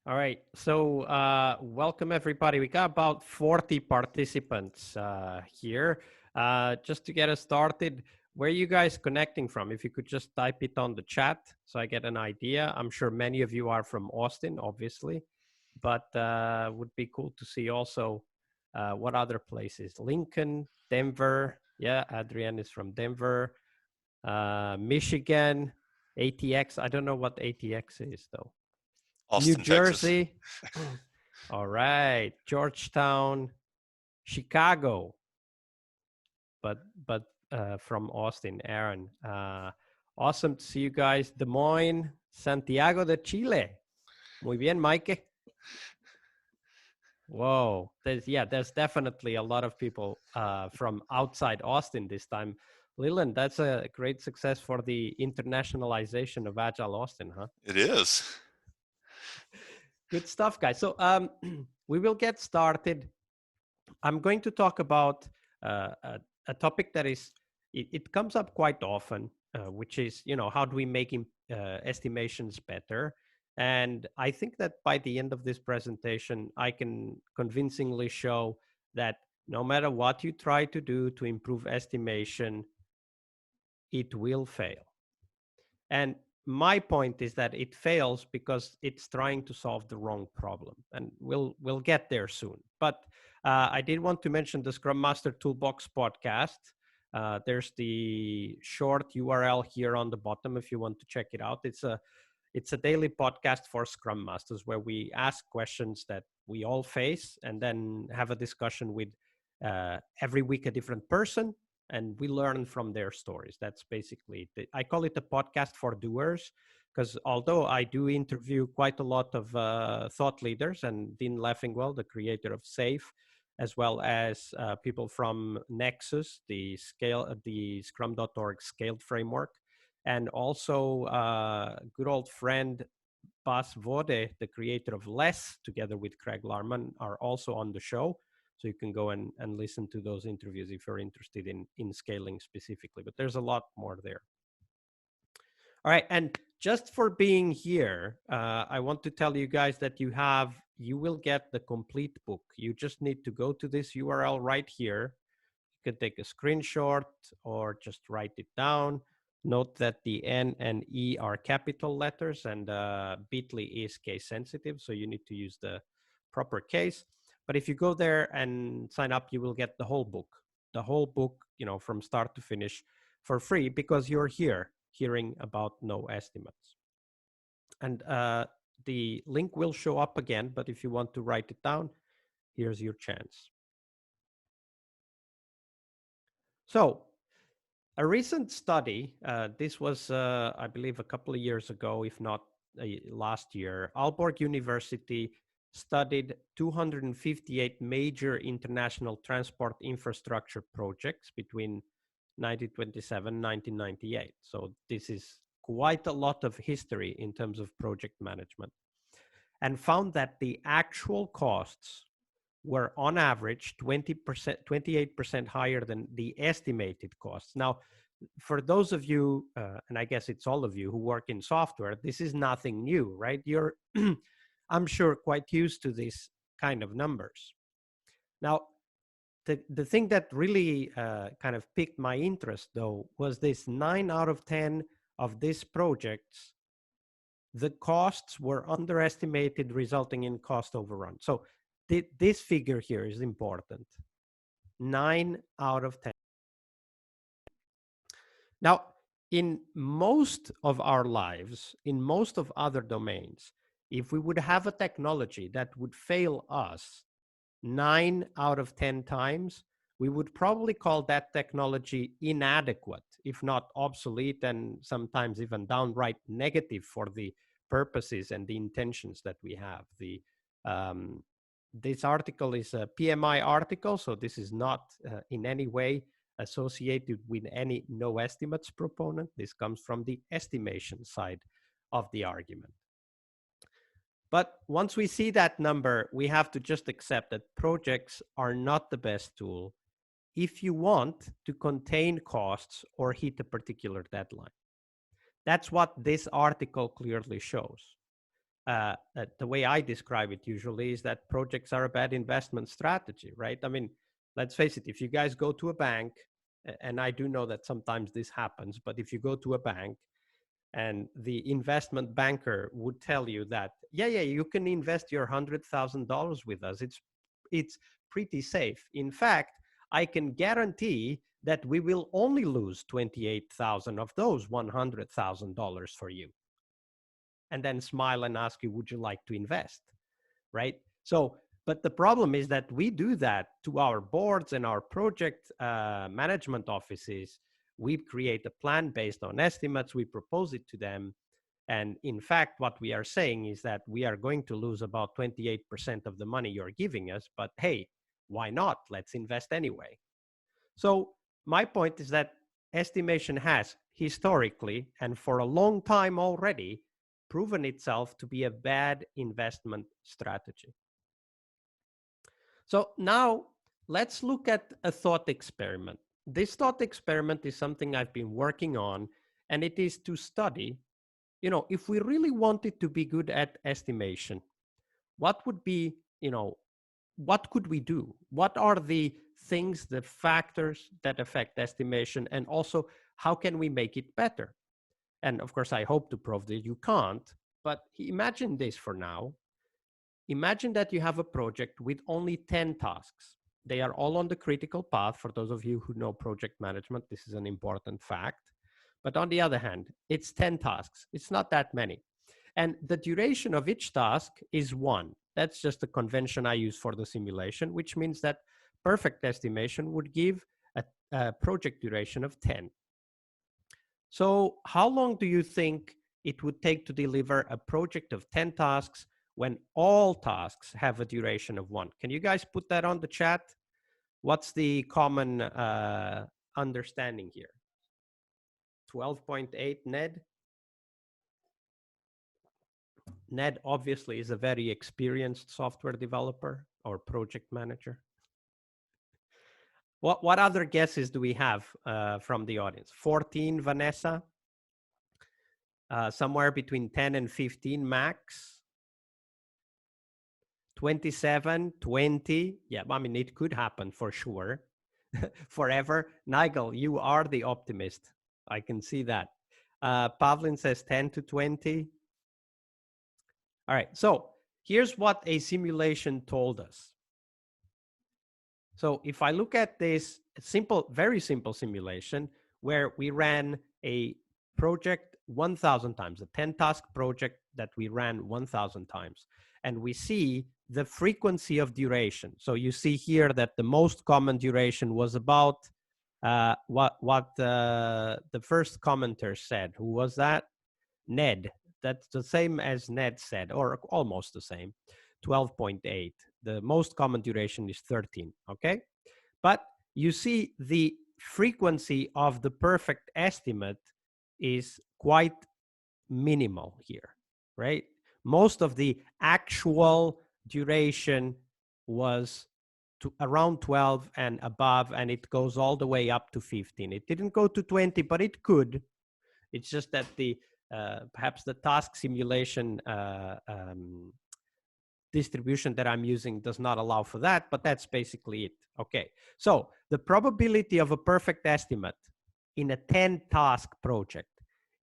All right. So welcome everybody. We got about 40 participants here. Just to get us started, where are you guys connecting from? If you could just type it on the chat so I get an idea. I'm sure many of you are from Austin, obviously, but would be cool to see also what other places. Lincoln, Denver. Yeah, Adrienne is from Denver. Michigan, ATX. I don't know what ATX is though. New Austin, Texas. Jersey. All right. Georgetown, Chicago, but from Austin, Aaron. Awesome to see you guys. Des Moines, Santiago de Chile. Muy bien, Mike. Whoa. There's definitely a lot of people from outside Austin this time. Leland, that's a great success for the internationalization of Agile Austin, huh? It is. Good stuff, guys. So we will get started. I'm going to talk about a topic that it comes up quite often, which is, how do we make estimations better? And I think that by the end of this presentation, I can convincingly show that no matter what you try to do to improve estimation, it will fail. And my point is that it fails because it's trying to solve the wrong problem, and we'll get there soon. But I did want to mention the Scrum Master Toolbox podcast. There's the short URL here on the bottom if you want to check it out. It's a daily podcast for Scrum Masters where we ask questions that we all face and then have a discussion with every week a different person, and we learn from their stories. That's basically it. I call it a podcast for doers because although I do interview quite a lot of thought leaders, and Dean Leffingwell, the creator of SAFe, as well as people from Nexus, the Scrum.org scaled framework, and also good old friend Bas Vode, the creator of Less, together with Craig Larman, are also on the show. So you can go and listen to those interviews if you're interested in scaling specifically. But there's a lot more there. All right, and just for being here, I want to tell you guys that you will get the complete book. You just need to go to this URL right here. You can take a screenshot or just write it down. Note that the N and E are capital letters and bit.ly is case sensitive, so you need to use the proper case. But if you go there and sign up, you will get the whole book, from start to finish for free because you're here hearing about no estimates. And the link will show up again, but if you want to write it down, here's your chance. So a recent study, this was, I believe, a couple of years ago, if not last year, Aalborg University studied 258 major international transport infrastructure projects between 1927 and 1998. So this is quite a lot of history in terms of project management, and found that the actual costs were on average 20%, 28% higher than the estimated costs. Now, for those of you, and I guess it's all of you who work in software, this is nothing new, right? You're, I'm sure, quite used to these kind of numbers. Now, the thing that really kind of piqued my interest, though, was this 9 out of 10 of these projects, the costs were underestimated, resulting in cost overrun. So this figure here is important. 9 out of 10. Now, in most of our lives, in most of other domains, if we would have a technology that would fail us 9 out of 10 times, we would probably call that technology inadequate, if not obsolete, and sometimes even downright negative for the purposes and the intentions that we have. This article is a PMI article, so this is not in any way associated with any no estimates proponent. This comes from the estimation side of the argument. But once we see that number, we have to just accept that projects are not the best tool if you want to contain costs or hit a particular deadline. That's what this article clearly shows. the way I describe it usually is that projects are a bad investment strategy, right? I mean, let's face it, if you guys go to a bank, and I do know that sometimes this happens, but if you go to a bank and the investment banker would tell you that, yeah, you can invest your $100,000 with us. It's pretty safe. In fact, I can guarantee that we will only lose 28,000 of those $100,000 for you. And then smile and ask you, would you like to invest? Right? So, but the problem is that we do that to our boards and our project management offices. We create a plan based on estimates, we propose it to them. And in fact, what we are saying is that we are going to lose about 28% of the money you're giving us, but hey, why not? Let's invest anyway. So my point is that estimation has historically and for a long time already proven itself to be a bad investment strategy. So now let's look at a thought experiment. This thought experiment is something I've been working on, and it is to study, if we really wanted to be good at estimation, what would be, what could we do? What are the things, the factors that affect estimation, and also how can we make it better? And of course, I hope to prove that you can't, but imagine this for now. Imagine that you have a project with only 10 tasks. They are all on the critical path. For those of you who know project management, this is an important fact. But on the other hand, it's 10 tasks. It's not that many. And the duration of each task is 1. That's just the convention I use for the simulation, which means that perfect estimation would give a project duration of 10. So how long do you think it would take to deliver a project of 10 tasks when all tasks have a duration of 1? Can you guys put that on the chat? What's the common understanding here? 12.8, Ned? Ned obviously is a very experienced software developer or project manager. What other guesses do we have from the audience? 14, Vanessa? Somewhere between 10 and 15 max? 27, 20? Yeah, I mean, it could happen for sure. Forever. Nigel, you are the optimist. I can see that. Pavlin says 10 to 20. All right, so here's what a simulation told us. So if I look at this simple, very simple simulation where we ran a project 1,000 times, a 10-task project that we ran 1,000 times, and we see the frequency of duration. So you see here that the most common duration was about what the first commenter said. Who was that? Ned. That's the same as Ned said, or almost the same, 12.8. The most common duration is 13, okay? But you see the frequency of the perfect estimate is quite minimal here, right? Most of the actual duration was around 12 and above, and it goes all the way up to 15. It didn't go to 20, but it could. It's just that the perhaps the task simulation distribution that I'm using does not allow for that, but that's basically it. Okay, so the probability of a perfect estimate in a 10-task project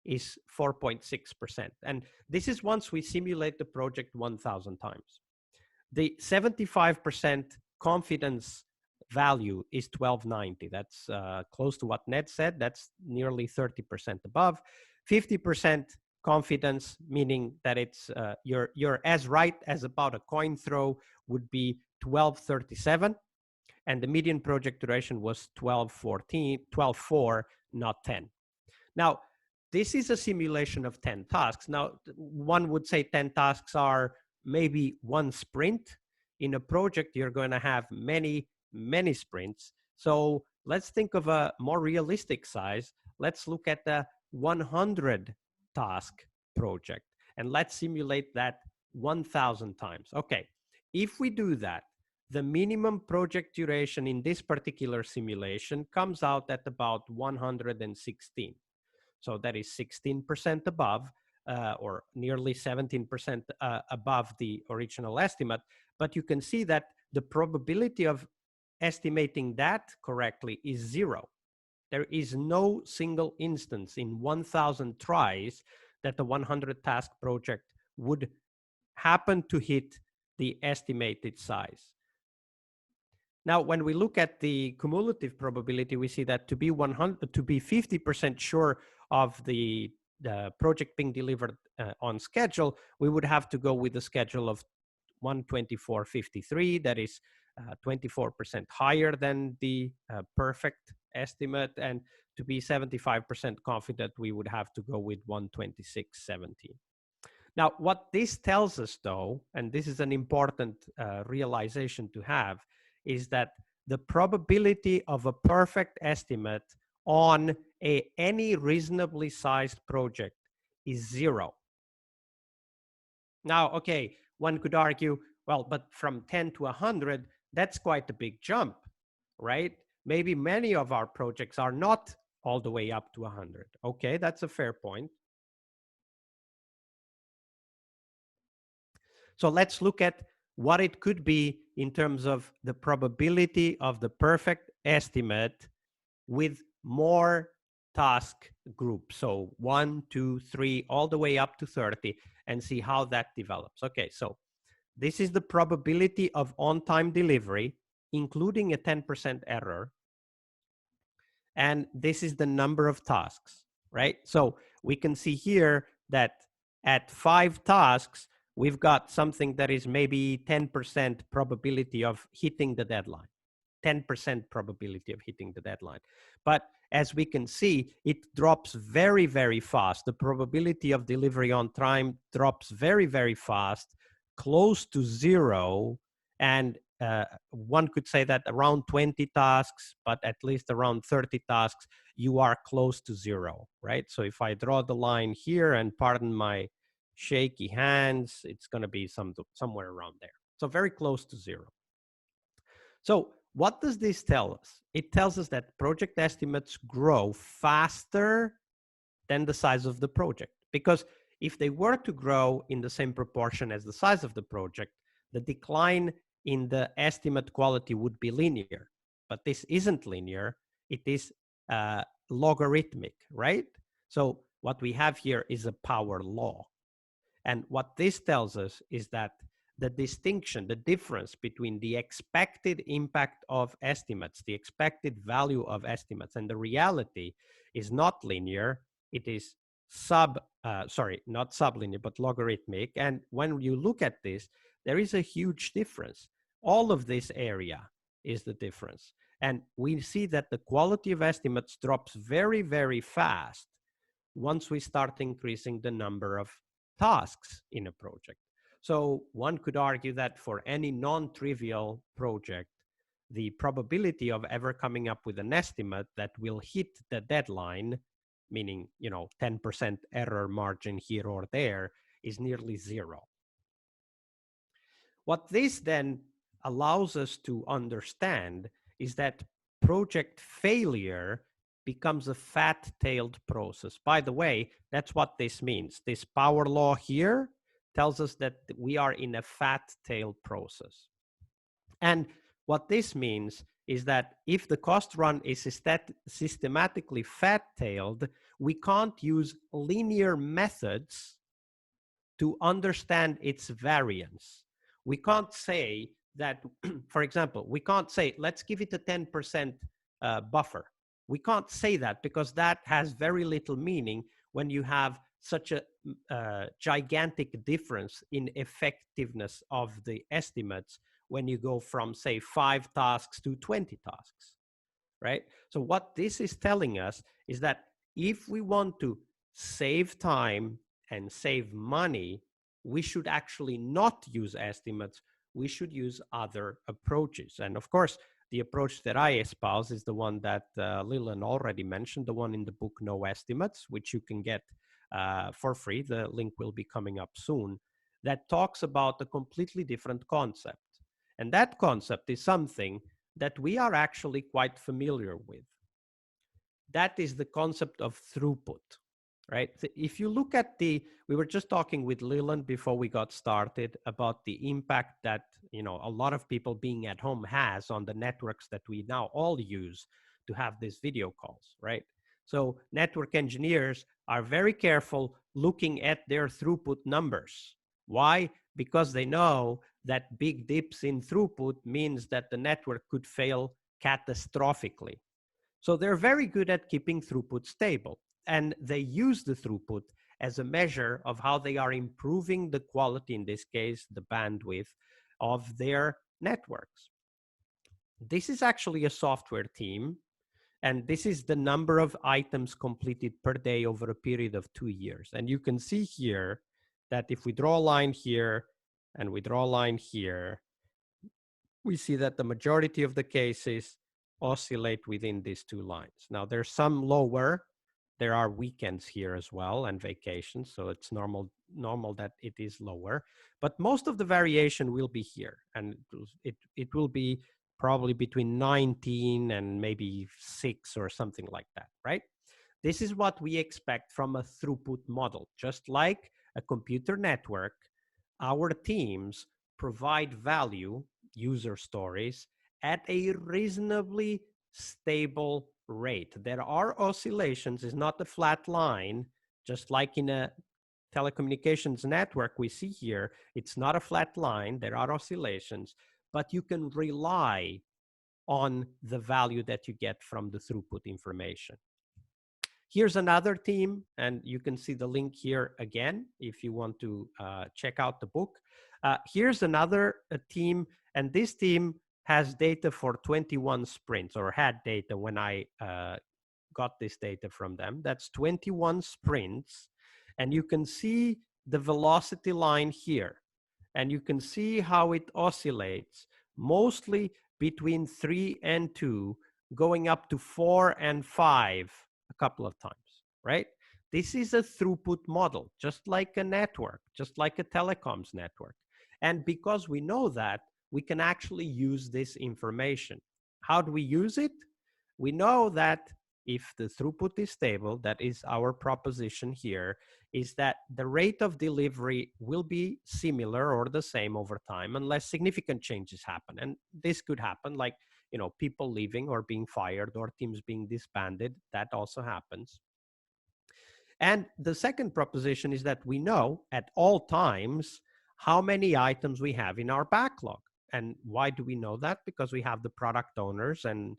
is 4.6%. And this is once we simulate the project 1,000 times. The 75% confidence value is 1290. That's close to what Ned said. That's nearly 30% above. 50% confidence, meaning that it's you're as right as about a coin throw, would be 1237, and the median project duration was 12.4, not 10. Now, this is a simulation of 10 tasks. Now, one would say 10 tasks are maybe one sprint. In a project, you're going to have many sprints. So let's think of a more realistic size. Let's look at the 100 task project, and let's simulate that 1,000 times. Okay, if we do that, the minimum project duration in this particular simulation comes out at about 116. So that is 16% above. or nearly 17% above the original estimate. But you can see that the probability of estimating that correctly is 0. There is no single instance in 1,000 tries that the 100 task project would happen to hit the estimated size. Now, when we look at the cumulative probability, we see that to be 50% sure of the project being delivered on schedule, we would have to go with the schedule of 124.53. That is 24% higher than the perfect estimate. And to be 75% confident, we would have to go with 126.17. Now, what this tells us, though, and this is an important realization to have, is that the probability of a perfect estimate on any reasonably sized project is 0. Now, okay, one could argue, well, but from 10 to 100, that's quite a big jump, right? Maybe many of our projects are not all the way up to 100. Okay, that's a fair point. So let's look at what it could be in terms of the probability of the perfect estimate with more task groups. So 1, 2, 3, all the way up to 30, and see how that develops. Okay, so this is the probability of on-time delivery, including a 10% error. And this is the number of tasks, right? So we can see here that at 5 tasks, we've got something that is maybe 10% probability of hitting the deadline, 10% probability of hitting the deadline. But as we can see, it drops very, very fast. The probability of delivery on time drops very, very fast, close to 0. And one could say that around 20 tasks, but at least around 30 tasks, you are close to 0, right? So if I draw the line here, and pardon my shaky hands, it's going to be somewhere around there. So very close to 0. So what does this tell us? It tells us that project estimates grow faster than the size of the project. Because if they were to grow in the same proportion as the size of the project, the decline in the estimate quality would be linear. But this isn't linear. It is logarithmic, right? So what we have here is a power law. And what this tells us is that the distinction, the difference between the expected impact of estimates, the expected value of estimates, and the reality is not linear. It is not sublinear, but logarithmic. And when you look at this, there is a huge difference. All of this area is the difference. And we see that the quality of estimates drops very, very fast once we start increasing the number of tasks in a project. So one could argue that for any non-trivial project, the probability of ever coming up with an estimate that will hit the deadline, meaning 10% error margin here or there, is nearly 0. What this then allows us to understand is that project failure becomes a fat-tailed process. By the way, that's what this means. This power law here tells us that we are in a fat-tailed process. And what this means is that if the cost run is systematically fat-tailed, we can't use linear methods to understand its variance. We can't say that, for example, we can't say, let's give it a 10% buffer. We can't say that because that has very little meaning when you have such a gigantic difference in effectiveness of the estimates when you go from, say, 5 tasks to 20 tasks, right? So what this is telling us is that if we want to save time and save money, we should actually not use estimates. We should use other approaches. And of course, the approach that I espouse is the one that Lilian already mentioned, the one in the book No Estimates, which you can get for free. The link will be coming up soon. That talks about a completely different concept. And that concept is something that we are actually quite familiar with. That is the concept of throughput. right? If you look at we were just talking with Leland before we got started about the impact that, you know, a lot of people being at home has on the networks that we now all use to have these video calls, right? So network engineers are very careful looking at their throughput numbers. Why? Because they know that big dips in throughput means that the network could fail catastrophically. So they're very good at keeping throughput stable. And they use the throughput as a measure of how they are improving the quality, in this case, the bandwidth of their networks. This is actually a software team. And this is the number of items completed per day over a period of 2 years. And you can see here that if we draw a line here and we draw a line here, we see that the majority of the cases oscillate within these two lines. Now, there's some lower. There are weekends here as well and vacations, so it's normal that it is lower. But most of the variation will be here, and it will be probably between 19 and maybe 6 or something like that, right? This is what we expect from a throughput model. Just like a computer network, our teams provide value, user stories, at a reasonably stable rate. There are oscillations, it's not a flat line, just like in a telecommunications network we see here. It's not a flat line, there are oscillations, but you can rely on the value that you get from the throughput information. Here's another team, and you can see the link here again if you want to check out the book. Here's another team, and this team has data for 21 sprints, or had data when I got this data from them. That's 21 sprints, and you can see the velocity line here, and you can see how it oscillates, mostly between 3 and 2, going up to 4 and 5 a couple of times, right? This is a throughput model, just like a network, just like a telecoms network. And because we know that, we can actually use this information. How do we use it? We know that if the throughput is stable, that is our proposition here, is that the rate of delivery will be similar or the same over time unless significant changes happen. And this could happen, like, you know, people leaving or being fired or teams being disbanded. That also happens. And the second proposition is that we know at all times how many items we have in our backlog. And why do we know that? Because we have the product owners and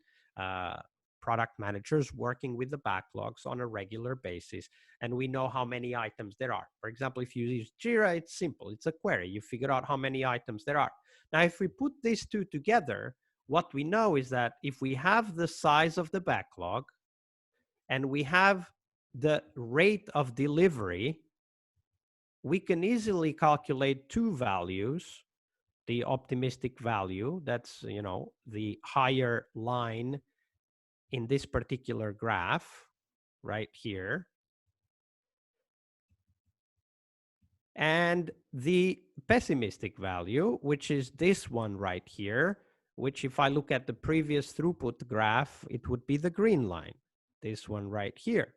product managers working with the backlogs on a regular basis, and we know how many items there are. For example, if you use Jira, it's simple. It's a query. You figure out how many items there are. Now, if we put these two together, what we know is that if we have the size of the backlog and we have the rate of delivery, we can easily calculate two values. The optimistic value, that's, you know, the higher line in this particular graph right here, and the pessimistic value, which is this one right here, which if I look at the previous throughput graph, it would be the green line, this one right here.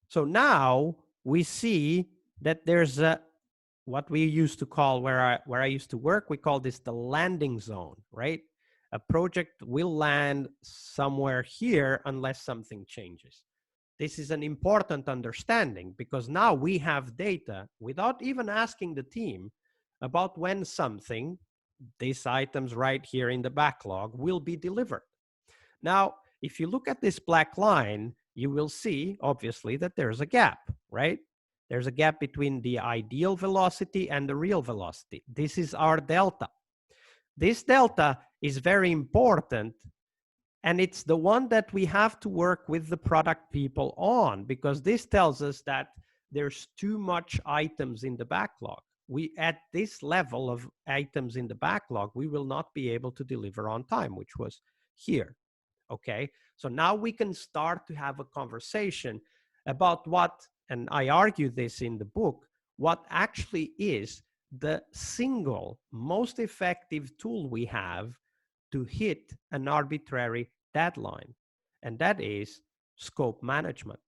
So now we see that there's a, what we used to call, where I used to work, we call this the landing zone, right? A project will land somewhere here unless something changes. This is an important understanding because now we have data without even asking the team about when something, these items right here in the backlog, will be delivered. Now, if you look at this black line, you will see, obviously, that there's a gap, right? There's a gap between the ideal velocity and the real velocity. This is our delta. This delta is very important, and it's the one that we have to work with the product people on, because this tells us that there's too much items in the backlog. We, at this level of items in the backlog, we will not be able to deliver on time, which was here. Okay, so now we can start to have a conversation about what, and I argue this in the book, what actually is the single most effective tool we have to hit an arbitrary deadline, and that is scope management.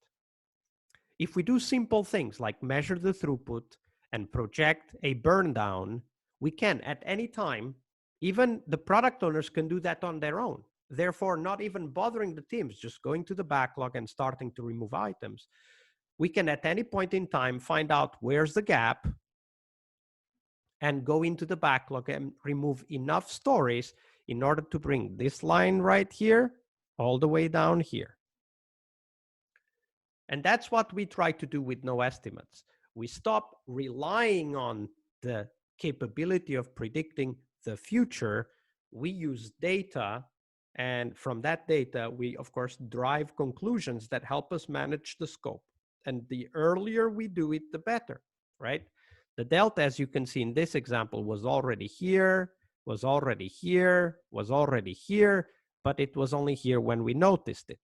if we do simple things like measure the throughput and project a burn down, we can at any time, even the product owners can do that on their own. Therefore, not even bothering the teams, just going to the backlog and starting to remove items. We can at any point in time find out where's the gap and go into the backlog and remove enough stories in order to bring this line right here all the way down here. And that's what we try to do with no estimates. We stop relying on the capability of predicting the future. We use data, and from that data, we of course drive conclusions that help us manage the scope. And the earlier we do it, the better, right? The delta, as you can see in this example, was already here, was already here, was already here, but it was only here when we noticed it.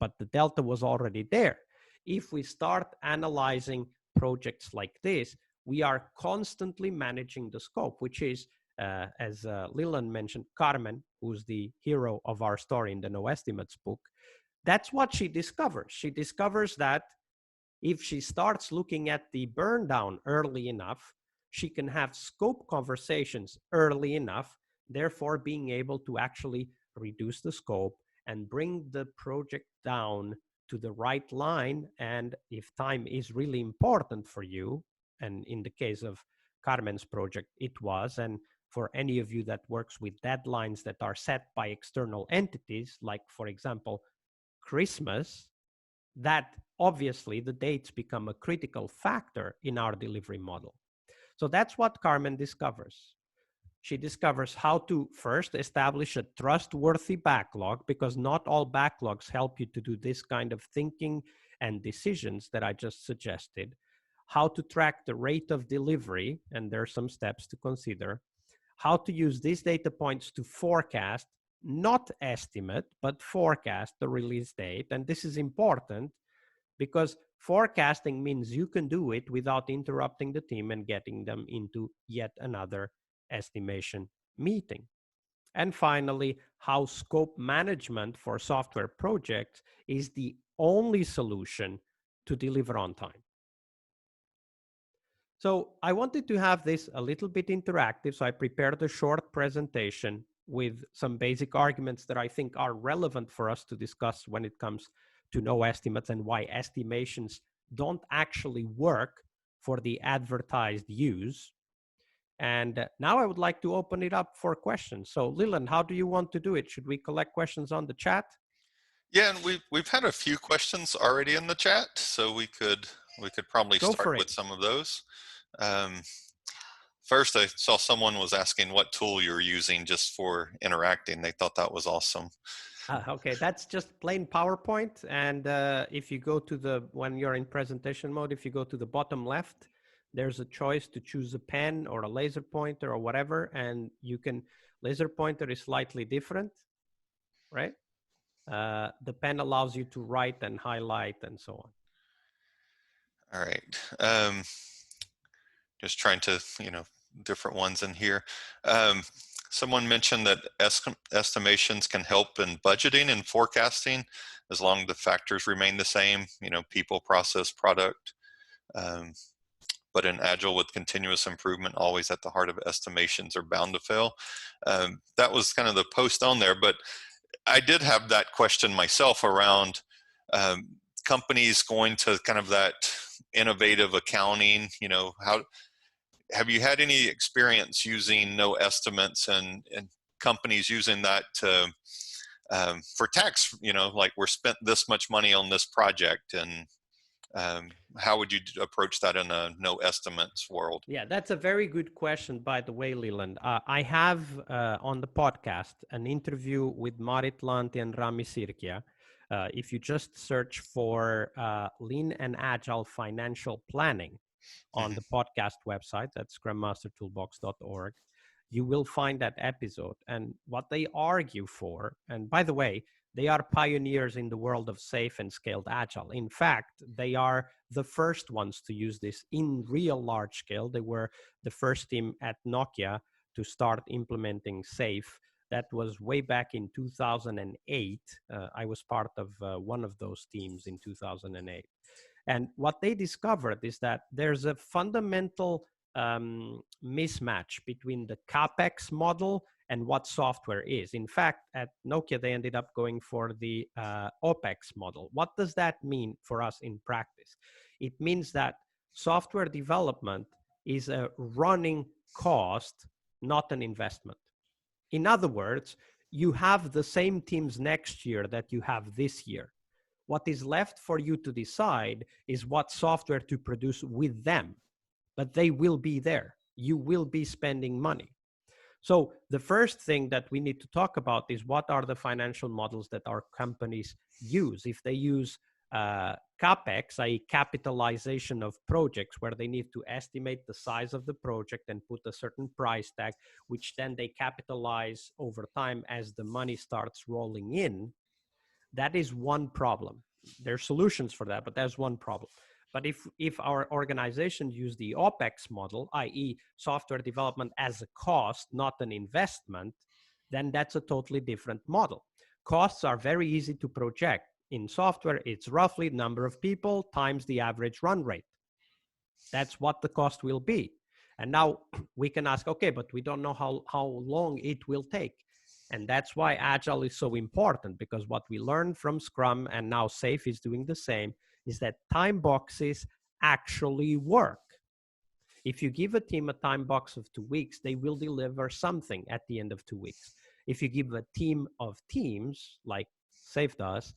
But the delta was already there. If we start analyzing projects like this, we are constantly managing the scope, which is, as Leland mentioned, Carmen, who's the hero of our story in the No Estimates book, that's what she discovers. She discovers that if she starts looking at the burn down early enough, she can have scope conversations early enough, therefore being able to actually reduce the scope and bring the project down to the right line. And if time is really important for you, and in the case of Carmen's project, it was, and for any of you that works with deadlines that are set by external entities, like for example, Christmas, that obviously the dates become a critical factor in our delivery model. So that's what Carmen discovers. She discovers how to first establish a trustworthy backlog, because not all backlogs help you to do this kind of thinking and decisions that I just suggested. How to track the rate of delivery, and there are some steps to consider. How to use these data points to forecast, not estimate, but forecast the release date. And this is important because forecasting means you can do it without interrupting the team and getting them into yet another estimation meeting. And finally, how scope management for software projects is the only solution to deliver on time. So I wanted to have this a little bit interactive, so I prepared a short presentation with some basic arguments that I think are relevant for us to discuss when it comes to no estimates and why estimations don't actually work for the advertised use. And now I would like to open it up for questions. So Leland, how do you want to do it? Should we collect questions on the chat? Yeah, and we've had a few questions already in the chat, so we could probably start with some of those. First, I saw someone was asking what tool you're using just for interacting. They thought that was awesome. Okay, that's just plain PowerPoint. And if you go to when you're in presentation mode, if you go to the bottom left, there's a choice to choose a pen or a laser pointer or whatever. And you can, laser pointer is slightly different, right? The pen allows you to write and highlight and so on. All right. Just trying to, different ones in here. Someone mentioned that estimations can help in budgeting and forecasting as long as the factors remain the same, people, process, product. But in Agile with continuous improvement, always at the heart of estimations are bound to fail. That was kind of the post on there, but I did have that question myself around companies going to kind of that innovative accounting. How have you had any experience using no estimates and companies using that to for tax? Like we're spent this much money on this project, and how would you approach that in a no estimates world? Yeah, that's a very good question, by the way, Leland. I have on the podcast an interview with Marit Lanti and Rami Sirkia. If you just search for Lean and Agile Financial Planning on the podcast website, that's scrummastertoolbox.org, you will find that episode. And what they argue for, and by the way, they are pioneers in the world of safe and scaled Agile. In fact, they are the first ones to use this in real large scale. They were the first team at Nokia to start implementing safe. That was way back in 2008. I was part of one of those teams in 2008. And what they discovered is that there's a fundamental mismatch between the CapEx model and what software is. In fact, at Nokia, they ended up going for the OpEx model. What does that mean for us in practice? It means that software development is a running cost, not an investment. In other words, you have the same teams next year that you have this year. What is left for you to decide is what software to produce with them, but they will be there. You will be spending money. So the first thing that we need to talk about is what are the financial models that our companies use. If they use CapEx, i.e. capitalization of projects, where they need to estimate the size of the project and put a certain price tag, which then they capitalize over time as the money starts rolling in, that is one problem. There are solutions for that, but that's one problem. But if our organization use the OpEx model, i.e. software development as a cost, not an investment, then that's a totally different model. Costs are very easy to project. In software, it's roughly number of people times the average run rate. That's what the cost will be. And now we can ask, okay, but we don't know how long it will take. And that's why Agile is so important, because what we learned from Scrum, and now SAFe is doing the same, is that time boxes actually work. If you give a team a time box of 2 weeks, they will deliver something at the end of 2 weeks. If you give a team of teams, like SAFe does,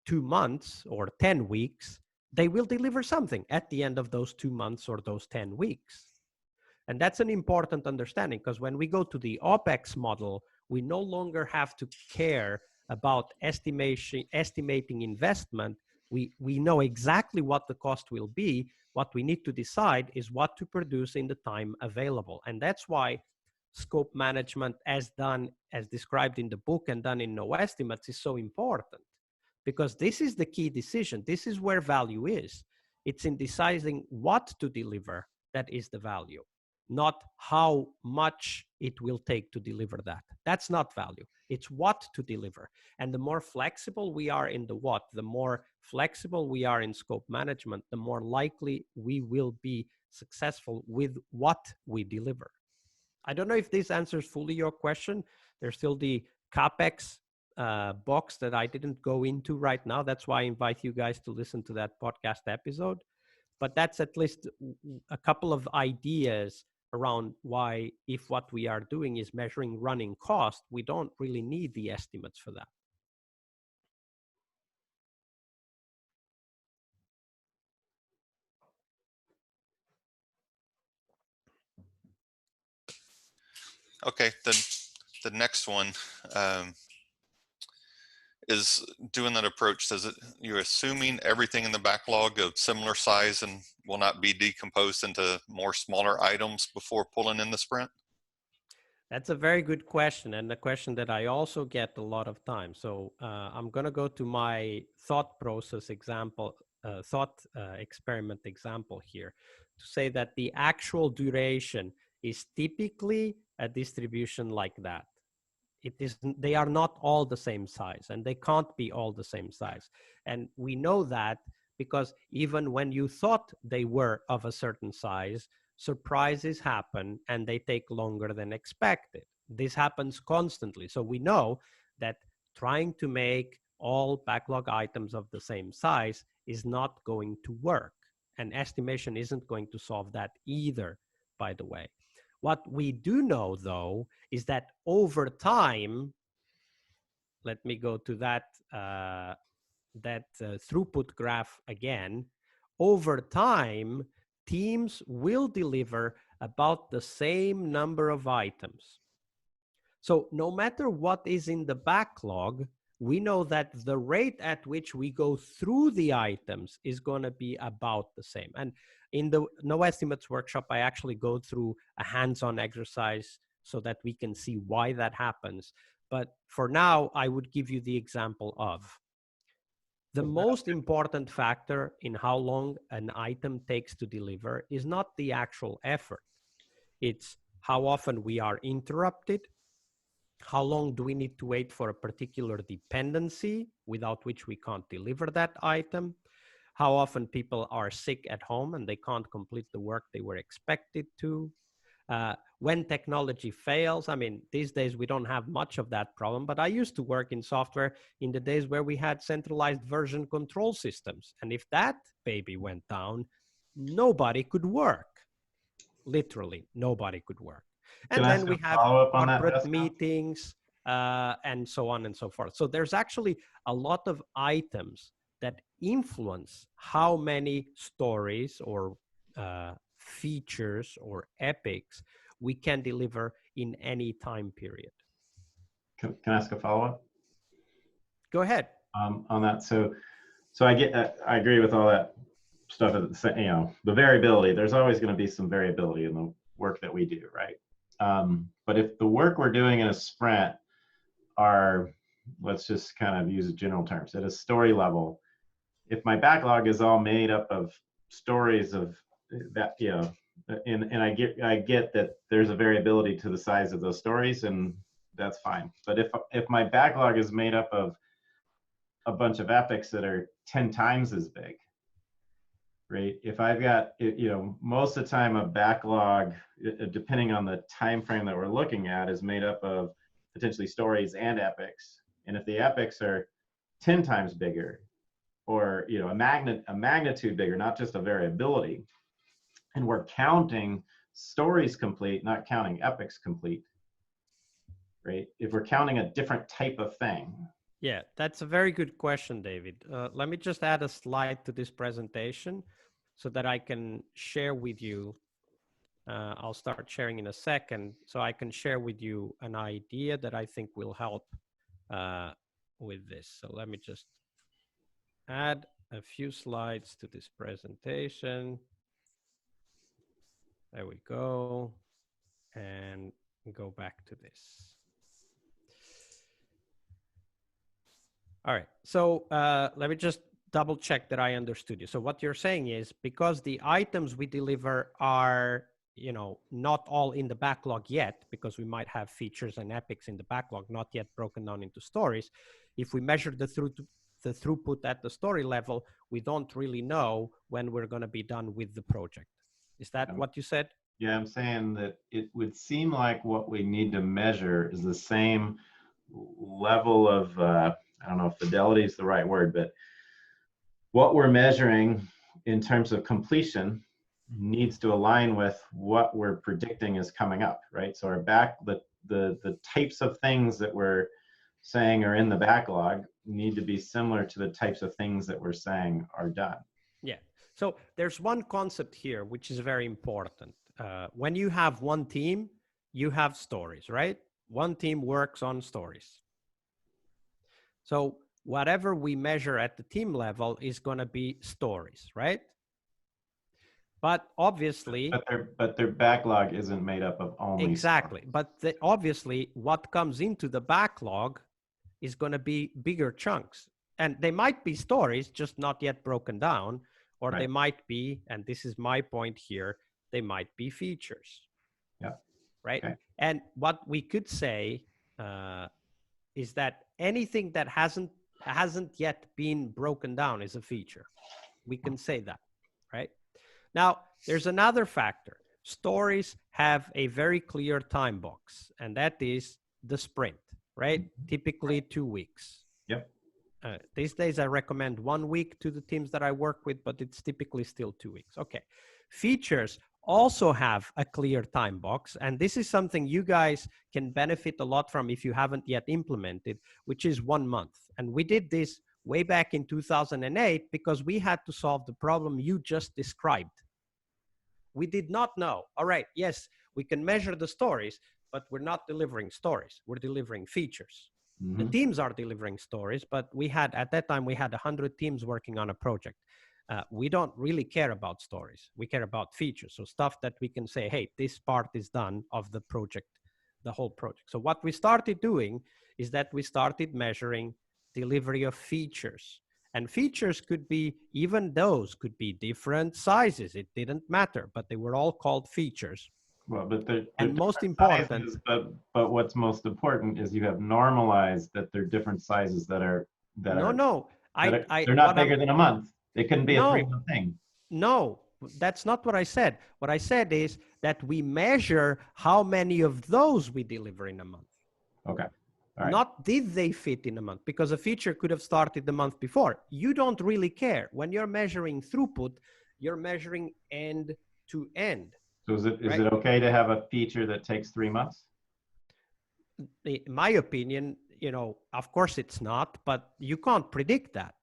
2 months or 10 weeks, they will deliver something at the end of those 2 months or those 10 weeks. And that's an important understanding, because when we go to the OpEx model, we no longer have to care about estimating investment. We know exactly what the cost will be. What we need to decide is what to produce in the time available. And that's why scope management, as described in the book and done in No Estimates, is so important, because this is the key decision. This is where value is. It's in deciding what to deliver that is the value, not how much it will take to deliver that. That's not value. It's what to deliver. And the more flexible we are in the what, the more flexible we are in scope management, the more likely we will be successful with what we deliver. I don't know if this answers fully your question. There's still the CapEx box that I didn't go into right now. That's why I invite you guys to listen to that podcast episode. But that's at least a couple of ideas around why, if what we are doing is measuring running cost, we don't really need the estimates for that. Okay, then the next one is doing that approach. You're assuming everything in the backlog of similar size and will not be decomposed into more smaller items before pulling in the sprint? That's a very good question, and a question that I also get a lot of time. So I'm going to go to my thought process example, experiment example here, to say that the actual duration is typically a distribution like that. They are not all the same size, and they can't be all the same size. And we know that because even when you thought they were of a certain size, surprises happen and they take longer than expected. This happens constantly. So we know that trying to make all backlog items of the same size is not going to work. And estimation isn't going to solve that either, by the way. What we do know, though, is that over time, let me go to that throughput graph again. Over time, teams will deliver about the same number of items. So no matter what is in the backlog, we know that the rate at which we go through the items is going to be about the same. And in the No Estimates workshop, I actually go through a hands-on exercise so that we can see why that happens. But for now, I would give you the example of the most important factor in how long an item takes to deliver is not the actual effort. It's how often we are interrupted. How long do we need to wait for a particular dependency without which we can't deliver that item? how often people are sick at home and they can't complete the work they were expected to. When technology fails, I mean, these days we don't have much of that problem, but I used to work in software in the days where we had centralized version control systems. And if that baby went down, nobody could work. Literally, nobody could work. Can And I then ask we a have follow-up on that, corporate Jessica? meetings and so on and so forth. So there's actually a lot of items that influence how many stories or features or epics we can deliver in any time period. Can I ask a follow-up? Go ahead. On that? So I agree with all that stuff. You know, the variability. There's always going to be some variability in the work that we do, right? But if the work we're doing in a sprint are, let's just kind of use general terms, at a story level, if my backlog is all made up of stories of that, you know, and I get that there's a variability to the size of those stories, and that's fine. But if my backlog is made up of a bunch of epics that are 10 times as big, right? If I've got, you know, most of the time a backlog, depending on the time frame that we're looking at, is made up of potentially stories and epics. And if the epics are 10 times bigger, or, you know, a magnitude bigger, not just a variability, and we're counting stories complete, not counting epics complete, right? If we're counting a different type of thing. Yeah, that's a very good question, David. Let me just add a slide to this presentation so that I can share with you. I'll start sharing in a second, so I can share with you an idea that I think will help with this. So let me just add a few slides to this presentation. There we go. And go back to this. All right, so let me just double check that I understood you. So what you're saying is, because the items we deliver are, you know, not all in the backlog yet, because we might have features and epics in the backlog, not yet broken down into stories. If we measure the throughput at the story level, we don't really know when we're going to be done with the project. Is that what you said? Yeah, I'm saying that it would seem like what we need to measure is the same level of, I don't know if fidelity is the right word, but what we're measuring in terms of completion needs to align with what we're predicting is coming up, right? So the types of things that we're saying are in the backlog need to be similar to the types of things that we're saying are done. Yeah. So there's one concept here which is very important. When you have one team, you have stories, right? One team works on stories. So whatever we measure at the team level is going to be stories, right? But obviously, but their backlog isn't made up of only exactly. stories. But obviously, what comes into the backlog is going to be bigger chunks, and they might be stories just not yet broken down, or Right. they might be, and this is my point here, they might be features. Yeah. Right. Okay. And what we could say is that anything that hasn't yet been broken down is a feature. We can say that, right? Now, there's another factor. Stories have a very clear time box, and that is the sprint, right? Typically 2 weeks. Yep. These days, I recommend 1 week to the teams that I work with, but it's typically still 2 weeks. Okay. Features also have a clear time box, and this is something you guys can benefit a lot from if you haven't yet implemented, which is 1 month. And we did this way back in 2008 because we had to solve the problem you just described. We did not know, all right, yes, we can measure the stories, but we're not delivering stories. We're delivering features. Mm-hmm. The teams are delivering stories, but at that time, we had 100 teams working on a project. We don't really care about stories. We care about features. So stuff that we can say, hey, this part is done of the project, the whole project. So what we started doing is that we started measuring delivery of features. And features could be, even those could be different sizes. It didn't matter, but they were all called features. Well, but they're and most important, sizes, but what's most important is you have normalized that they're different sizes that are they're not bigger than a month. It couldn't be a No. 3-month thing. No, that's not what I said. What I said is that we measure how many of those we deliver in a month. Okay. All right. Not did they fit in a month, because a feature could have started the month before. You don't really care. When you're measuring throughput, you're measuring end to end. So is right? it okay to have a feature that takes 3 months? In my opinion, of course it's not, but you can't predict that,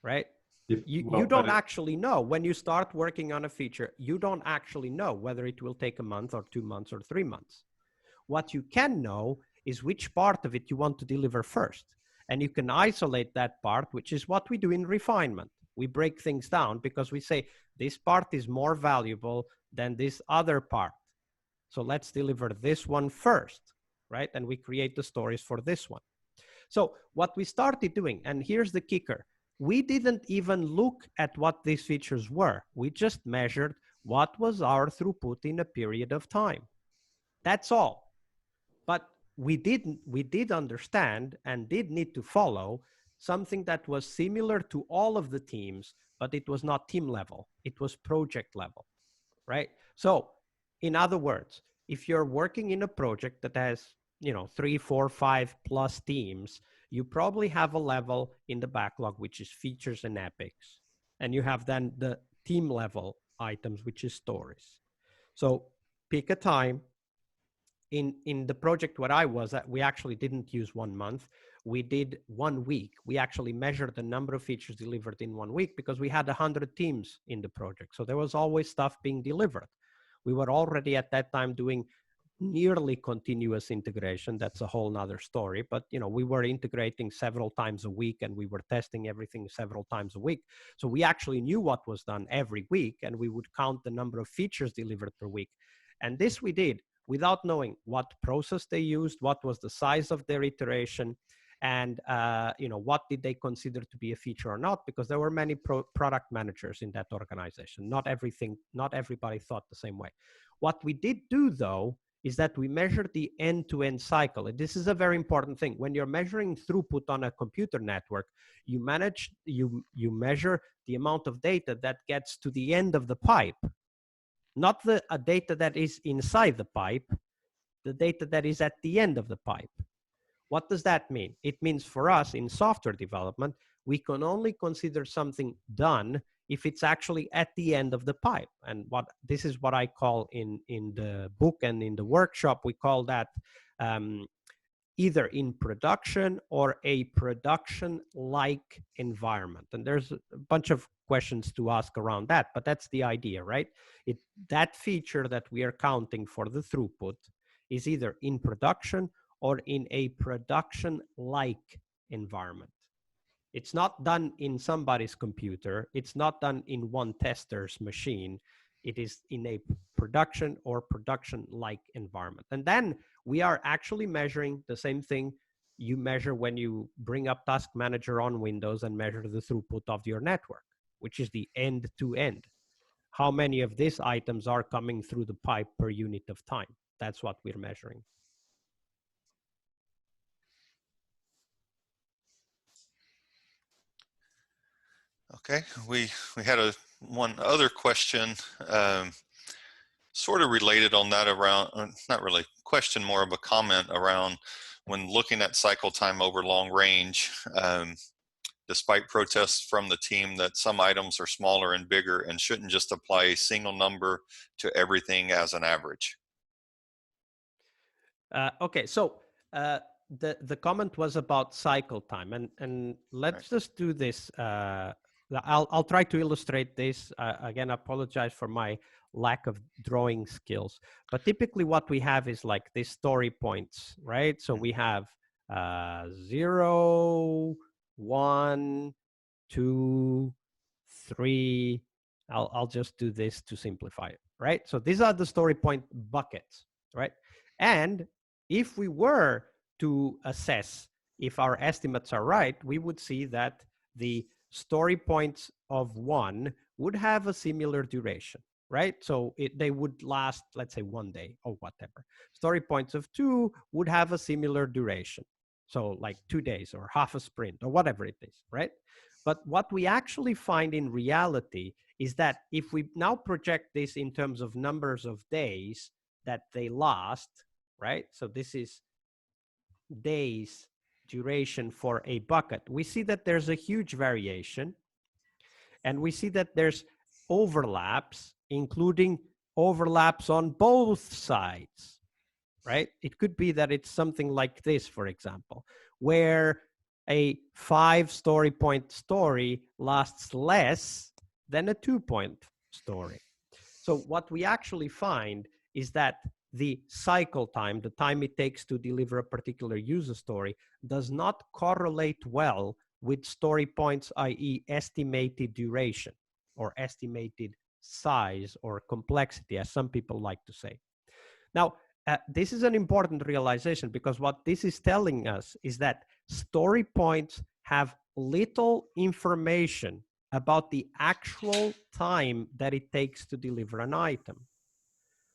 right? You don't actually know. When you start working on a feature, you don't actually know whether it will take a month or 2 months or 3 months. What you can know is which part of it you want to deliver first. And you can isolate that part, which is what we do in refinement. We break things down because we say this part is more valuable than this other part. So let's deliver this one first, right? And we create the stories for this one. So what we started doing, and here's the kicker, we didn't even look at what these features were. We just measured what was our throughput in a period of time. That's all. But we did understand and did need to follow something that was similar to all of the teams, but it was not team level. It was project level, right? So in other words, if you're working in a project that has 3, 4, 5 plus teams, you probably have a level in the backlog, which is features and epics. And you have then the team level items, which is stories. So pick a time. In the project where I was at, we actually didn't use 1 month. We did 1 week. We actually measured the number of features delivered in 1 week because we had 100 teams in the project. So there was always stuff being delivered. We were already at that time doing nearly continuous integration. That's a whole nother story. But we were integrating several times a week, and we were testing everything several times a week. So we actually knew what was done every week, and we would count the number of features delivered per week. And this we did without knowing what process they used, what was the size of their iteration, and what did they consider to be a feature or not, because there were many product managers in that organization. Not everybody thought the same way. What we did do, though, is that we measured the end-to-end cycle. And this is a very important thing. When you're measuring throughput on a computer network, you measure the amount of data that gets to the end of the pipe, not the data that is inside the pipe, the data that is at the end of the pipe. What does that mean? It means for us in software development, we can only consider something done if it's actually at the end of the pipe. And this is what I call in the book and in the workshop, we call that either in production or a production-like environment. And there's a bunch of questions to ask around that, but that's the idea, right? That feature that we are counting for the throughput is either in production or in a production-like environment. It's not done in somebody's computer. It's not done in one tester's machine. It is in a production or production-like environment. And then we are actually measuring the same thing you measure when you bring up Task Manager on Windows and measure the throughput of your network, which is the end-to-end. How many of these items are coming through the pipe per unit of time? That's what we're measuring. Okay, we had one other question, sort of related on that around, not really question, more of a comment around when looking at cycle time over long range, despite protests from the team that some items are smaller and bigger and shouldn't just apply a single number to everything as an average. Okay, so the comment was about cycle time, and let's just do this. I'll try to illustrate this. Again, I apologize for my lack of drawing skills, but typically what we have is like these story points, right? So we have 0, 1, 2, 3. I'll just do this to simplify it, right? So these are the story point buckets, right? And if we were to assess if our estimates are right, we would see that the story points of 1 would have a similar duration, right? So they would last, let's say, 1 day or whatever. Story points of 2 would have a similar duration. So like 2 days or half a sprint or whatever it is, right? But what we actually find in reality is that if we now project this in terms of numbers of days that they last, right? So this is days duration for a bucket. We see that there's a huge variation, and we see that there's overlaps, including overlaps on both sides, right? It could be that it's something like this, for example, where a 5-story point story lasts less than a 2-point story. So what we actually find is that the cycle time, the time it takes to deliver a particular user story, does not correlate well with story points, i.e. estimated duration or estimated size or complexity, as some people like to say. Now, this is an important realization, because what this is telling us is that story points have little information about the actual time that it takes to deliver an item.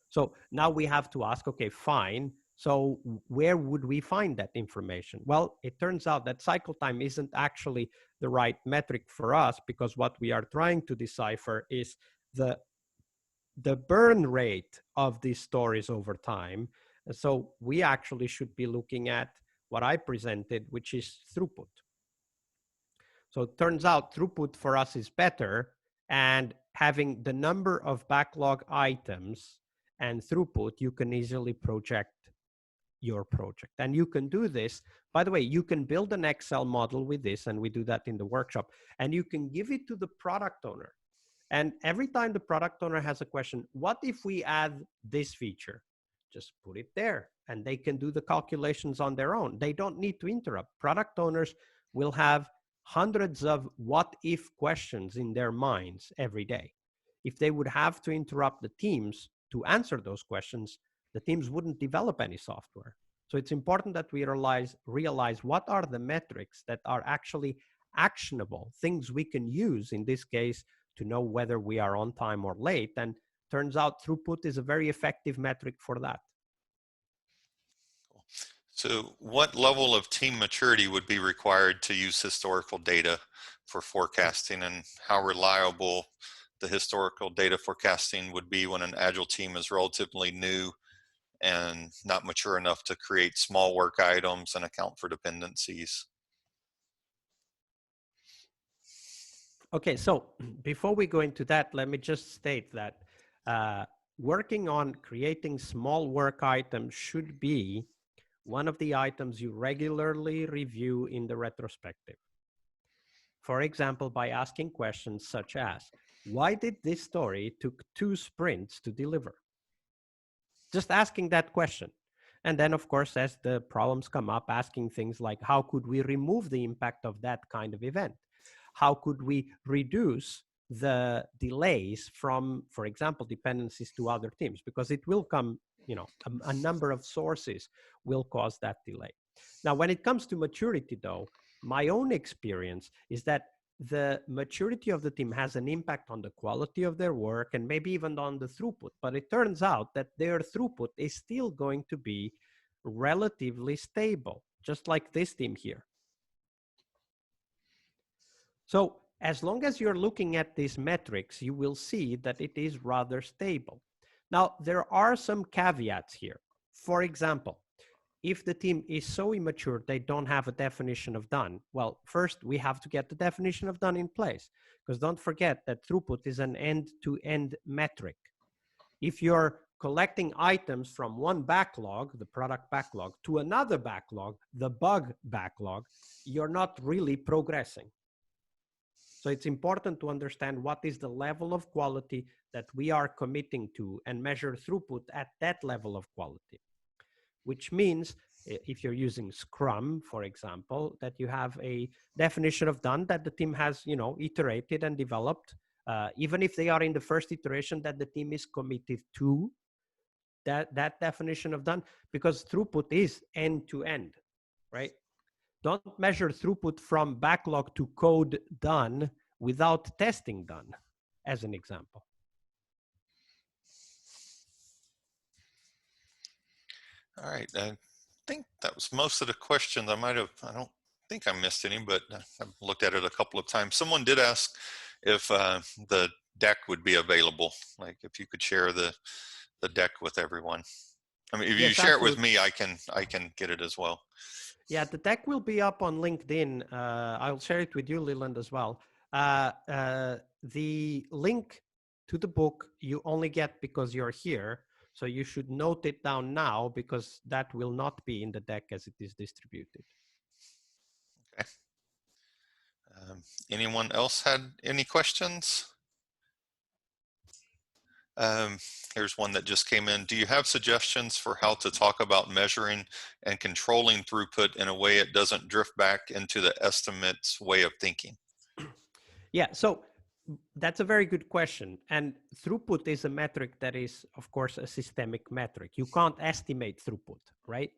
So now we have to ask, okay, fine. So where would we find that information? Well, it turns out that cycle time isn't actually the right metric for us, because what we are trying to decipher is the burn rate of these stories over time. And so we actually should be looking at what I presented, which is throughput. So it turns out throughput for us is better, and having the number of backlog items and throughput, you can easily project your project. And you can do this, by the way, you can build an Excel model with this, and we do that in the workshop, and you can give it to the product owner. And every time the product owner has a question, what if we add this feature? Just put it there, and they can do the calculations on their own. They don't need to interrupt. Product owners will have hundreds of what if questions in their minds every day. If they would have to interrupt the teams to answer those questions, the teams wouldn't develop any software. So it's important that we realize what are the metrics that are actually actionable, things we can use in this case to know whether we are on time or late. And turns out throughput is a very effective metric for that. So what level of team maturity would be required to use historical data for forecasting, and how reliable the historical data forecasting would be when an Agile team is relatively new and not mature enough to create small work items and account for dependencies? Okay, so before we go into that, let me just state that working on creating small work items should be one of the items you regularly review in the retrospective. For example, by asking questions such as, why did this story took 2 sprints to deliver? Just asking that question. And then, of course, as the problems come up, asking things like, how could we remove the impact of that kind of event? How could we reduce the delays from, for example, dependencies to other teams? Because it will come, you know, a number of sources will cause that delay. Now, when it comes to maturity, though, my own experience is that the maturity of the team has an impact on the quality of their work and maybe even on the throughput. But it turns out that their throughput is still going to be relatively stable, just like this team here. So as long as you're looking at these metrics, you will see that it is rather stable. Now, there are some caveats here. For example, if the team is so immature, they don't have a definition of done. Well, first we have to get the definition of done in place, because don't forget that throughput is an end-to-end metric. If you're collecting items from one backlog, the product backlog, to another backlog, the bug backlog, you're not really progressing. So it's important to understand what is the level of quality that we are committing to and measure throughput at that level of quality. Which means if you're using Scrum, for example, that you have a definition of done that the team has, you know, iterated and developed, even if they are in the first iteration, that the team is committed to that definition of done, because throughput is end to end, right? Don't measure throughput from backlog to code done without testing done, as an example. All right, I think that was most of the questions. I don't think I missed any, but I've looked at it a couple of times. Someone did ask if the deck would be available, like if you could share the deck with everyone. I mean, if you Yes, share it with absolutely. me, I can get it as well. Yeah, the deck will be up on LinkedIn. I'll share it with you, Leland, as well. The link to the book you only get because you're here. So you should note it down now, because that will not be in the deck as it is distributed. Okay. Anyone else had any questions? Here's one that just came in. Do you have suggestions for how to talk about measuring and controlling throughput in a way it doesn't drift back into the estimates way of thinking? Yeah, so that's a very good question. And throughput is a metric that is, of course, a systemic metric. You can't estimate throughput, right?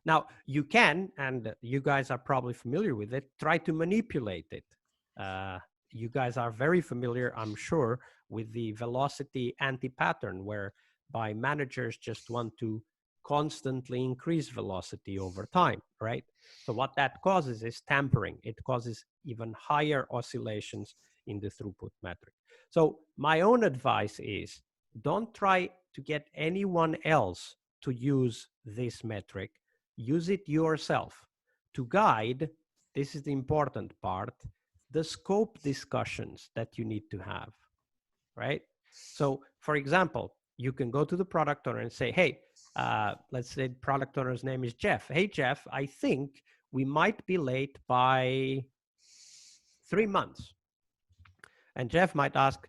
Now, you can, and you guys are probably familiar with it, try to manipulate it. You guys are very familiar, I'm sure, with the velocity anti-pattern, whereby managers just want to constantly increase velocity over time, right? So what that causes is tampering. It causes even higher oscillations in the throughput metric. So my own advice is, don't try to get anyone else to use this metric. Use it yourself to guide, this is the important part, the scope discussions that you need to have, right? So for example, you can go to the product owner and say, hey, let's say the product owner's name is Jeff. Hey, Jeff, I think we might be late by 3 months. And Jeff might ask,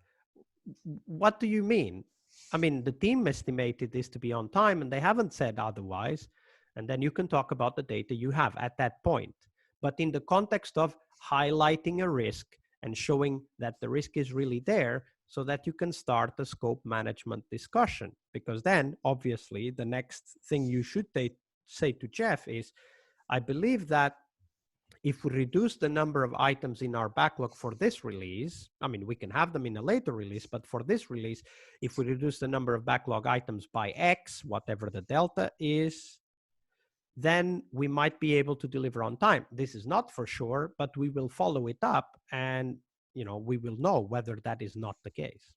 what do you mean? I mean, the team estimated this to be on time and they haven't said otherwise. And then you can talk about the data you have at that point. But in the context of highlighting a risk and showing that the risk is really there, so that you can start the scope management discussion. Because then, obviously, the next thing you should say to Jeff is, I believe that if we reduce the number of items in our backlog for this release, I mean, we can have them in a later release, but for this release, if we reduce the number of backlog items by X, whatever the delta is, then we might be able to deliver on time. This is not for sure, but we will follow it up and, you know, we will know whether that is not the case.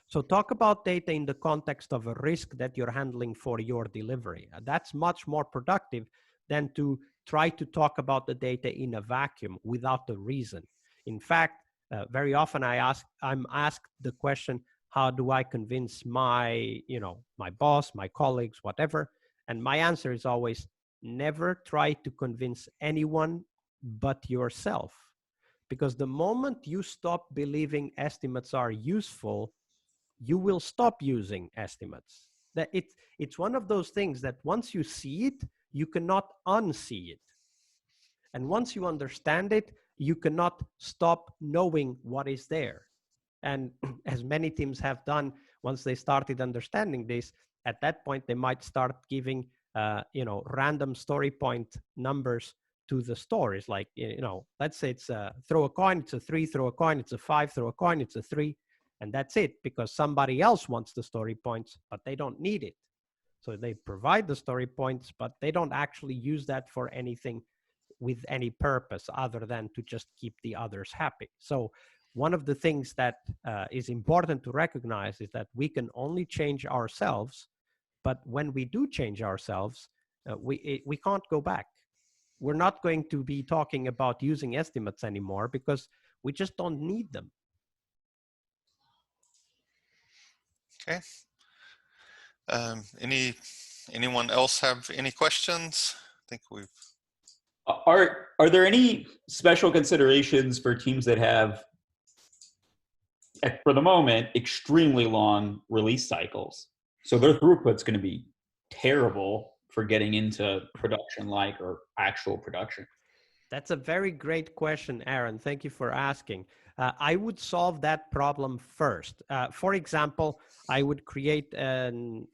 So talk about data in the context of a risk that you're handling for your delivery. That's much more productive than to try to talk about the data in a vacuum without a reason. In fact, very often I'm asked the question, how do I convince my boss, my colleagues, whatever? And my answer is always, never try to convince anyone but yourself. Because the moment you stop believing estimates are useful, you will stop using estimates. That it's one of those things that once you see it, you cannot unsee it. And once you understand it, you cannot stop knowing what is there. And as many teams have done, once they started understanding this, at that point, they might start giving, random story point numbers to the stories. Like, let's say it's throw a coin, it's a 3, throw a coin, it's a 5, throw a coin, it's a 3. And that's it, because somebody else wants the story points, but they don't need it. So they provide the story points, but they don't actually use that for anything with any purpose other than to just keep the others happy. So one of the things that is important to recognize is that we can only change ourselves, but when we do change ourselves, we can't go back. We're not going to be talking about using estimates anymore because we just don't need them. Okay. Anyone else have any questions? I think we've. Are there any special considerations for teams that have, for the moment, extremely long release cycles? So their throughput's going to be terrible for getting into production-like or actual production. That's a very great question, Aaron. Thank you for asking. I would solve that problem first. For example, I would create an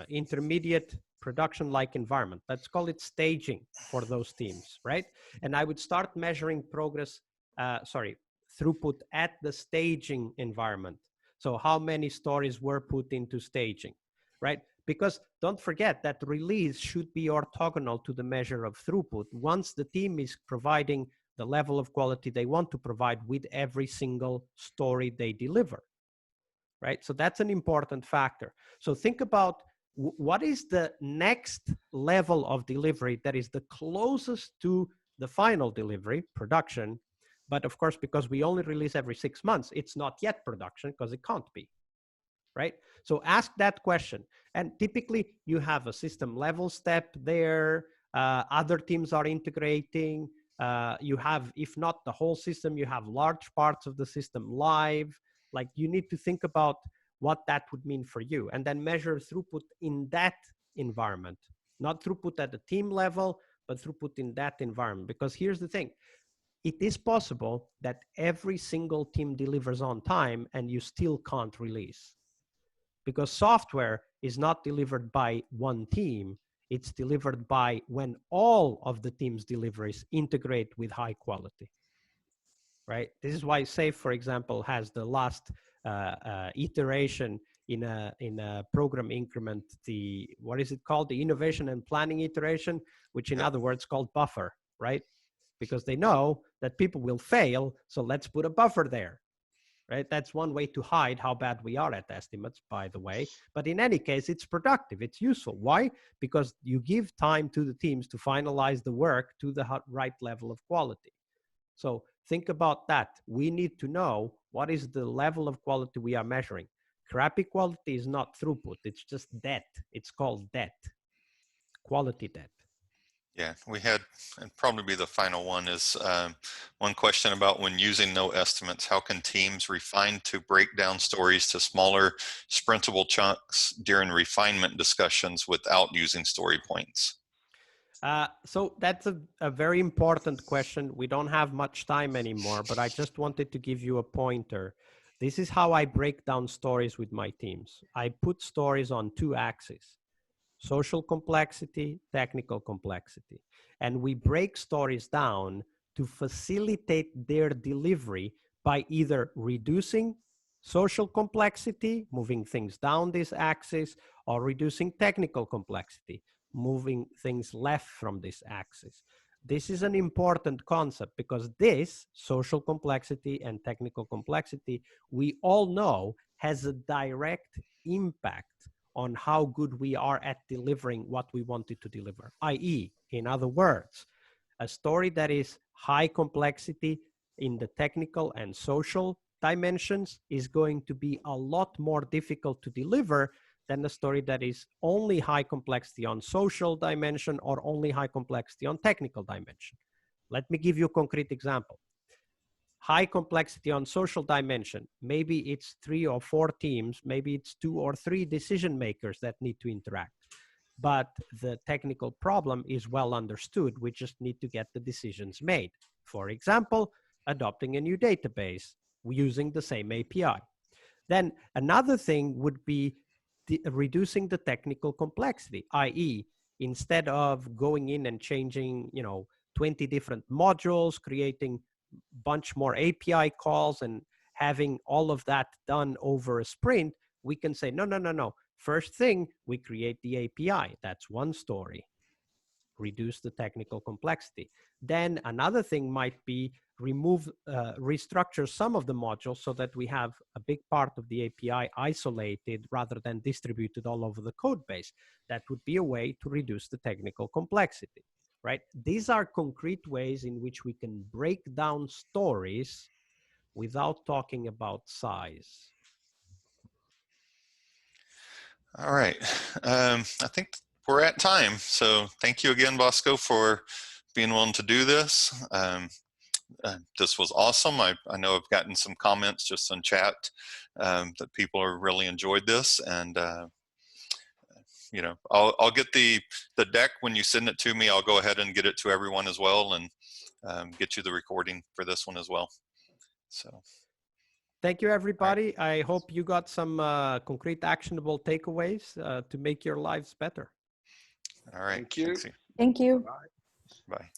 intermediate production-like environment. Let's call it staging for those teams, right? And I would start measuring throughput at the staging environment. So how many stories were put into staging, right? Because don't forget that release should be orthogonal to the measure of throughput once the team is providing the level of quality they want to provide with every single story they deliver, right? So that's an important factor. So think about what is the next level of delivery that is the closest to the final delivery, production. But of course, because we only release every 6 months, it's not yet production because it can't be, right? So ask that question. And typically you have a system level step there. Other teams are integrating. You have, if not the whole system, you have large parts of the system live. Like you need to think about what that would mean for you and then measure throughput in that environment, not throughput at the team level, but throughput in that environment. Because here's the thing, it is possible that every single team delivers on time and you still can't release. Because software is not delivered by one team, it's delivered by when all of the team's deliveries integrate with high quality, right? This is why SAFe, for example, has the last iteration in a program increment, what is it called? The innovation and planning iteration, which in other words called buffer, right? Because they know that people will fail, so let's put a buffer there. Right? That's one way to hide how bad we are at estimates, by the way. But in any case, it's productive. It's useful. Why? Because you give time to the teams to finalize the work to the right level of quality. So think about that. We need to know what is the level of quality we are measuring. Crappy quality is not throughput. It's just debt. It's called debt, quality debt. Yeah, we had, and probably be the final one is one question about when using no estimates, how can teams refine to break down stories to smaller sprintable chunks during refinement discussions without using story points? So that's a very important question. We don't have much time anymore, but I just wanted to give you a pointer. This is how I break down stories with my teams. I put stories on 2 axes. Social complexity, technical complexity. And we break stories down to facilitate their delivery by either reducing social complexity, moving things down this axis, or reducing technical complexity, moving things left from this axis. This is an important concept because this social complexity and technical complexity, we all know has a direct impact on how good we are at delivering what we wanted to deliver, i.e., in other words, a story that is high complexity in the technical and social dimensions is going to be a lot more difficult to deliver than a story that is only high complexity on social dimension or only high complexity on technical dimension. Let me give you a concrete example. High complexity on social dimension. Maybe it's 3 or 4 teams, maybe it's 2 or 3 decision makers that need to interact. But the technical problem is well understood. We just need to get the decisions made. For example, adopting a new database using the same API. Then another thing would be reducing the technical complexity, i.e., instead of going in and changing, 20 different modules, creating bunch more API calls and having all of that done over a sprint, we can say, no. First thing, we create the API. That's one story. Reduce the technical complexity. Then another thing might be restructure some of the modules so that we have a big part of the API isolated rather than distributed all over the code base. That would be a way to reduce the technical complexity. Right? These are concrete ways in which we can break down stories without talking about size. All right. I think we're at time. So thank you again, Bosco, for being willing to do this. This was awesome. I know I've gotten some comments just in chat that people are really enjoyed this. And I'll get the deck when you send it to me. I'll go ahead and get it to everyone as well, and get you the recording for this one as well. So, thank you, everybody. Right. I hope you got some concrete, actionable takeaways to make your lives better. All right. Thank you. Thanks. Thank you. Bye. Bye.